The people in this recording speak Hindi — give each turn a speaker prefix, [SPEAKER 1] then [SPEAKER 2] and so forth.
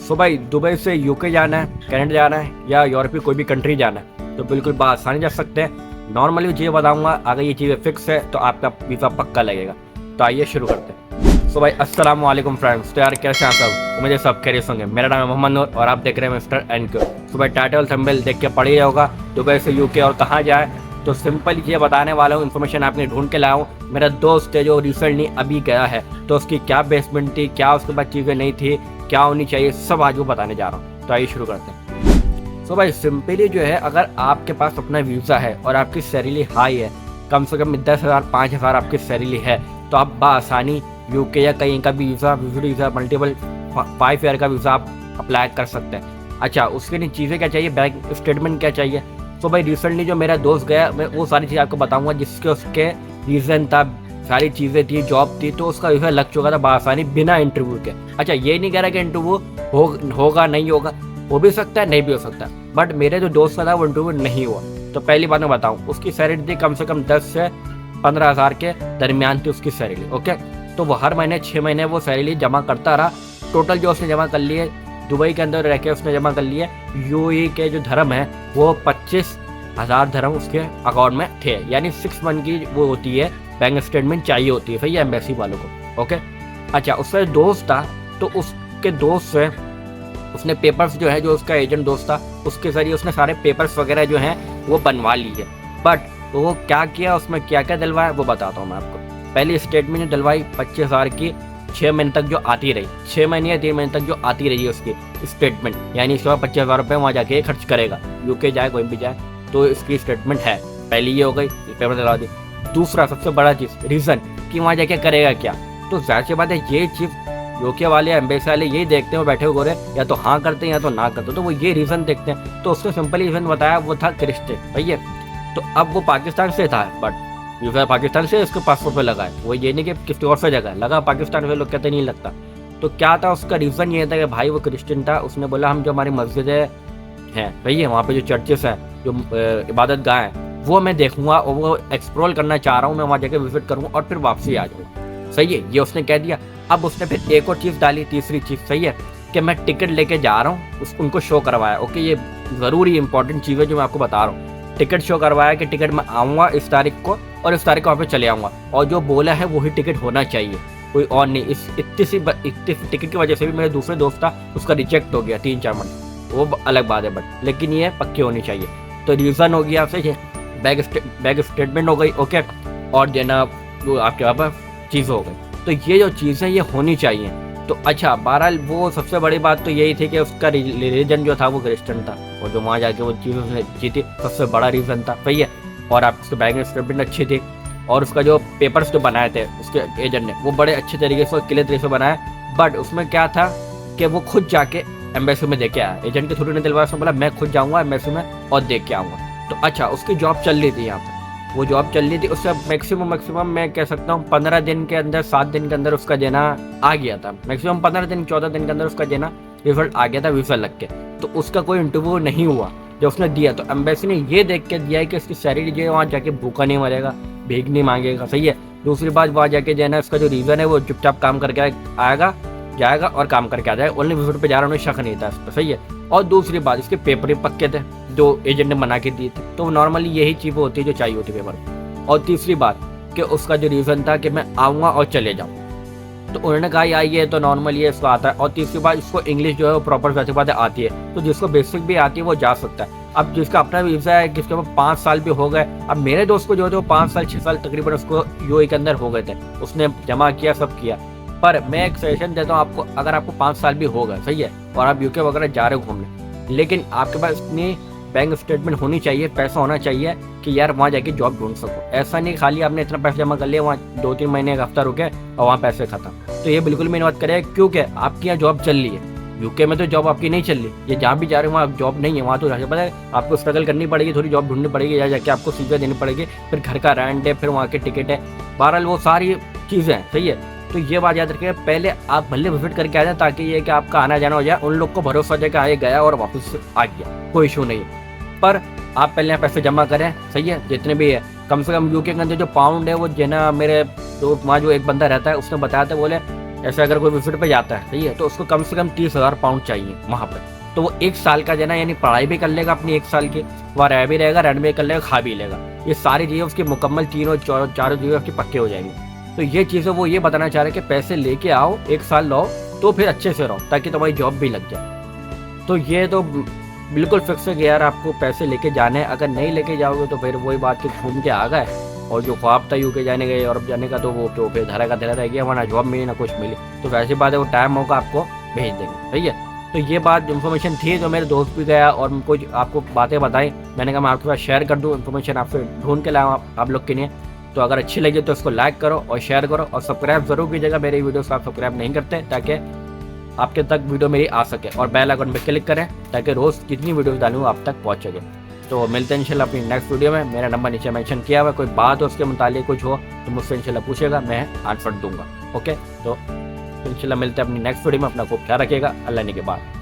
[SPEAKER 1] सो भाई दुबई से यूके जाना है, कनाडा जाना है या यूरोपीय कोई भी कंट्री जाना है तो बिल्कुल आसानी जा सकते हैं। नॉर्मली चीज़ें बताऊंगा, अगर ये चीज़ें फिक्स है तो आपका वीज़ा पक्का लगेगा। तो आइए शुरू करते हैं। सो भाई अस्सलाम वालेकुम फ्रेंड्स। तो यार कैसे हैं सब? मुझे सब खैरियत होंगे। मेरा नाम है मोहम्मद नूर और आप देख रहे हैं मिस्टर एनक्यू। सो भाई टाइटल थंबनेल देख के पढ़ ही होगा, दुबई से यूके और कहाँ जाए। तो सिंपल ये बताने वाला हूँ, इन्फॉर्मेशन आपने ढूंढ के लाया हूँ। मेरा दोस्त है जो रिसेंटली अभी गया है, तो उसकी क्या बेसमेंट थी, क्या उसके पास चीज़ें नहीं थी, क्या होनी चाहिए, सब आज वो बताने जा रहा हूँ। तो आइए शुरू करते हैं। सो भाई सिंपली जो है, अगर आपके पास अपना वीज़ा है और आपकी सैलरी हाई है, कम से कम 10,000 5,000 आपकी सैलरी है, तो आप बआसानी यूके या कहीं का भी वीज़ा मल्टीपल 5 ईयर का वीज़ा आप अप्लाई कर सकते हैं। अच्छा, उसके लिए चीज़ें क्या चाहिए, बैंक स्टेटमेंट क्या चाहिए। तो भाई रिसेंटली जो मेरा दोस्त गया, मैं वो सारी चीज़ें आपको बताऊंगा जिसके उसके रीज़न था, सारी चीज़ें थी, जॉब थी, तो उसका वीज़ा लग चुका था बआसानी बिना इंटरव्यू के। अच्छा, ये नहीं कह रहा कि इंटरव्यू होगा नहीं होगा, हो भी सकता है नहीं भी हो सकता, बट मेरे जो दोस्त का था वो इंटरव्यू नहीं हुआ। तो पहली बात मैं बताऊँ, उसकी सैलरी थी कम से कम 10 से 15,000 के दरमियान थी उसकी सैलरी। ओके, तो वो हर महीने 6 महीने वो सैलरी जमा करता रहा। टोटल जो उसने जमा कर लिए दुबई के अंदर रह के उसने जमा कर लिए, यूएई के जो धर्म है वो 25,000 धर्म उसके अकाउंट में थे। यानी 6 मंथ की वो होती है बैंक स्टेटमेंट चाहिए होती है, सही है, एम्बेसी वालों को। ओके, अच्छा, उसका दोस्त था, तो उसके दोस्त से उसने पेपर्स जो है, जो उसका एजेंट दोस्त था उसके जरिए उसने सारे पेपर्स वगैरह जो हैं वो बनवा लिए। बट वो क्या किया, उसमें क्या क्या डलवाया वो बताता हूँ मैं आपको। पहली स्टेटमेंट जो डलवाई 25,000 की, 6 महीने तक जो आती रही, 6 महीने या 3 महीने तक जो आती रही है उसकी स्टेटमेंट, यानी इसके बाद 25,000 रुपये वहाँ जाके खर्च करेगा, यूके जाए कोई भी जाए, तो इसकी स्टेटमेंट है। पहली ये हो गई, पेपर डलवा दी। दूसरा सबसे बड़ा चीज़, रीज़न कि वहाँ जाके करेगा क्या। तो जाहिर सी बात है ये चीज़ यूके वाले एम्बेसी वाले यही देखते हैं, बैठे हुए या तो हाँ करते हैं या तो ना करते, तो वो ये रीज़न देखते हैं। तो उसने सिंपल रीज़न बताया, वो था क्रिश्चियन, भैया। तो अब वो पाकिस्तान से था, बट वीज़ा पाकिस्तान से उसके पासपोर्ट पे लगा है, वो ये नहीं कि किसी और से जगह लगा, पाकिस्तान से लोग कहते नहीं लगता। तो क्या था उसका रीज़न, ये था कि भाई वो क्रिश्चियन था। उसने बोला हम जो हमारी मस्जिदें हैं सही है, वहाँ पे जो चर्चेस हैं, जो इबादत गाह हैं, वो मैं देखूंगा और वो एक्सप्लोर करना चाह रहा हूँ, मैं वहाँ जाकर विजिट करूँगा और फिर वापसी आ जाऊँ, सही है, ये उसने कह दिया। अब उसने फिर एक और चीज़ डाली, तीसरी चीज़, सही है, कि मैं टिकट लेके जा रहा हूँ, उनको शो करवाया। ओके, ये ज़रूरी इंपॉर्टेंट चीज़ है जो मैं आपको बता रहा हूँ। टिकट शो करवाया कि टिकट मैं आऊँगा इस तारीख को और इस तारीख को वहाँ पे चले आऊँगा, और जो बोला है वही टिकट होना चाहिए, कोई और नहीं। इस इतनी टिकट की वजह से भी मेरे दूसरे दोस्त था, उसका रिजेक्ट हो गया 3-4 मंथ, वो अलग बात है, बट लेकिन ये पक्की होनी चाहिए। तो रीज़न हो गया आपसे, बैग स्टेटमेंट हो गई, ओके, और देना वो आपके वहाँ पर चीज़ हो गई। तो ये जो चीज़ें ये होनी चाहिए। तो अच्छा, बहरहाल वो सबसे बड़ी बात तो यही थी कि उसका रिलीजन जो था वो क्रिश्चियन था, और जो वहाँ जाके वो चीज़ उसने जीती सबसे बड़ा रीज़न था, सही है। और आप उसके बैंक स्टेटमेंट अच्छी थी, और उसका जो पेपर्स जो बनाए थे उसके एजेंट ने, वो बड़े अच्छे तरीके से क्लियर तरीके से बनाए। बट उसमें क्या था कि वो खुद जाके एम्बेसी में देख के आया, एजेंट के थ्रू ने दिलवाया। उसने बोला मैं खुद जाऊँगा एम्बेसी में और देख के आऊँगा। तो अच्छा, उसकी जॉब चल रही थी यहाँ पर, वो जॉब चल रही थी, उससे मैक्सिमम मैं कह सकता हूँ 15 दिन के अंदर, 7 दिन के अंदर उसका देना आ गया था। मैक्सिमम 15 दिन 14 दिन के अंदर उसका देना रिजल्ट आ गया था वीज़ा लग के। तो उसका कोई इंटरव्यू नहीं हुआ जो उसने दिया। तो एम्बेसी ने ये देख के दिया है कि उसकी सैलरी जो है वहाँ जाके भूखा नहीं मरेगा, भीख नहीं मांगेगा, सही है। दूसरी बात, वहाँ जाके जो है ना, उसका जो रीज़न है वो चुपचाप काम करके आएगा, जाएगा और काम करके आ जाएगा। ओनली विजिट पे जा रहा, उन्हें शक नहीं था इस पर, सही है। और दूसरी बात, इसके पेपर पक्के थे जो एजेंट ने बना के दिए थे। तो नॉर्मली यही चीज़ होती है जो चाहिए होती है पेपर। और तीसरी बात कि उसका जो रीज़न था कि मैं आऊँगा और चले जाऊँ, तो उन्होंने कहा यार ये तो नॉर्मल ये इसको आता है। और तीसरी बात, इसको इंग्लिश जो है वो प्रॉपर वैसे बातें आती है, तो जिसको बेसिक भी आती है वो जा सकता है। अब जिसका अपना वीज़ा है, जिसके ऊपर 5 साल भी हो गए, अब मेरे दोस्त को जो है वो 5 साल 6 साल तकरीबन उसको यूएई के अंदर हो गए थे, उसने जमा किया, सब किया। पर मैं एक सजेशन देता हूँ आपको, अगर आपको 5 साल भी हो गए, सही है, और आप यूके वगैरह जा रहे हो घूमने, लेकिन आपके पास इतनी बैंक स्टेटमेंट होनी चाहिए, पैसा होना चाहिए कि यार वहाँ जाके जॉब ढूंढ सको। ऐसा नहीं खाली आपने इतना पैसा जमा कर लिया, वहाँ 2-3 महीने एक हफ्ता रुके और वहाँ पैसे खत्म। तो ये बिल्कुल भी मत करें, क्योंकि आपकी यहाँ जॉब चल रही है। यूके में तो जॉब आपकी नहीं चल रही, ये जहाँ भी जा रहे हो वहाँ जॉब नहीं है, वहाँ तो पता है आपको स्ट्रगल करनी पड़ेगी, थोड़ी जॉब ढूंढनी पड़ेगी, या जाके आपको सीधे देनी पड़ेगी, फिर घर का रेंट है, फिर वहाँ के टिकट है, बहरहाल वो सारी चीज़ें हैं, सही है। तो ये बात याद रखिए, पहले आप भले विजिट करके आ जाए, ताकि ये कि आपका आना जाना हो जाए, उन लोग को भरोसा हो जाए कि आए गया और वापस आ गया, कोई इशू नहीं। पर आप पहले पैसे जमा करें, सही है, जितने भी है। कम से कम यूके के अंदर जो पाउंड है वो जो ना, मेरे तो वहाँ जो एक बंदा रहता है उसने बताया था, बोले ऐसे अगर कोई विजिट पे जाता है, सही है, तो उसको कम से कम 30,000 पाउंड चाहिए वहाँ पे। तो वो 1 साल का जो है ना, यानी पढ़ाई भी कर लेगा अपनी 1 साल की, वहाँ रह भी रहेगा, रेंट भी कर लेगा, खा भी लेगा। ये सारी चीज़ें उसकी मुकम्मल, तीनों चारों चीज़ें उसकी पक्के हो जाएंगी। तो ये चीज़ें वो ये बताना चाह रहे हैं कि पैसे लेके आओ, 1 साल रहो, तो फिर अच्छे से रहो, ताकि तुम्हारी जॉब भी लग जाए। तो ये तो बिल्कुल फिक्स है कि यार आपको पैसे लेके जाने हैं। अगर नहीं लेके जाओगे तो फिर वही बात कि घूम के आ गए, और जो ख्वाब था यूके जाने का, यूरोप जाने का, तो वो तो फिर धरा का धरा रह गया, वरना जॉब मिली ना कुछ मिली। तो वैसी बात है, वो टाइम होगा आपको भेज देंगे, सही है। तो ये बात इन्फॉर्मेशन थी, तो मेरे दोस्त भी गया और कुछ आपको बातें बताई। मैंने कहा मैं आपके पास शेयर कर दूँ, इन्फॉर्मेशन आपसे ढूंढ के लाऊँ आप लोग के लिए। तो अगर अच्छी लगी तो इसको लाइक करो और शेयर करो, और सब्सक्राइब जरूर कीजिएगा मेरी वीडियोस को आप सब्सक्राइब नहीं करते, ताकि आपके तक वीडियो मेरी आ सके। और बेल आइकन पे क्लिक करें, ताकि रोज़ जितनी वीडियोस डालूँ आप तक पहुँच सके। तो मिलते हैं इंशाल्लाह अपनी नेक्स्ट वीडियो में। मेरा नंबर नीचे मेंशन किया हुआ है, कोई बात हो उसके मुतालिक कुछ हो तो मुझसे इंशाल्लाह पूछेगा, मैं आंसर दूंगा। ओके, तो इंशाल्लाह मिलते हैं अपनी नेक्स्ट वीडियो में। अपना खूब ख्याल रखिएगा। अल्लाह ने के बाद।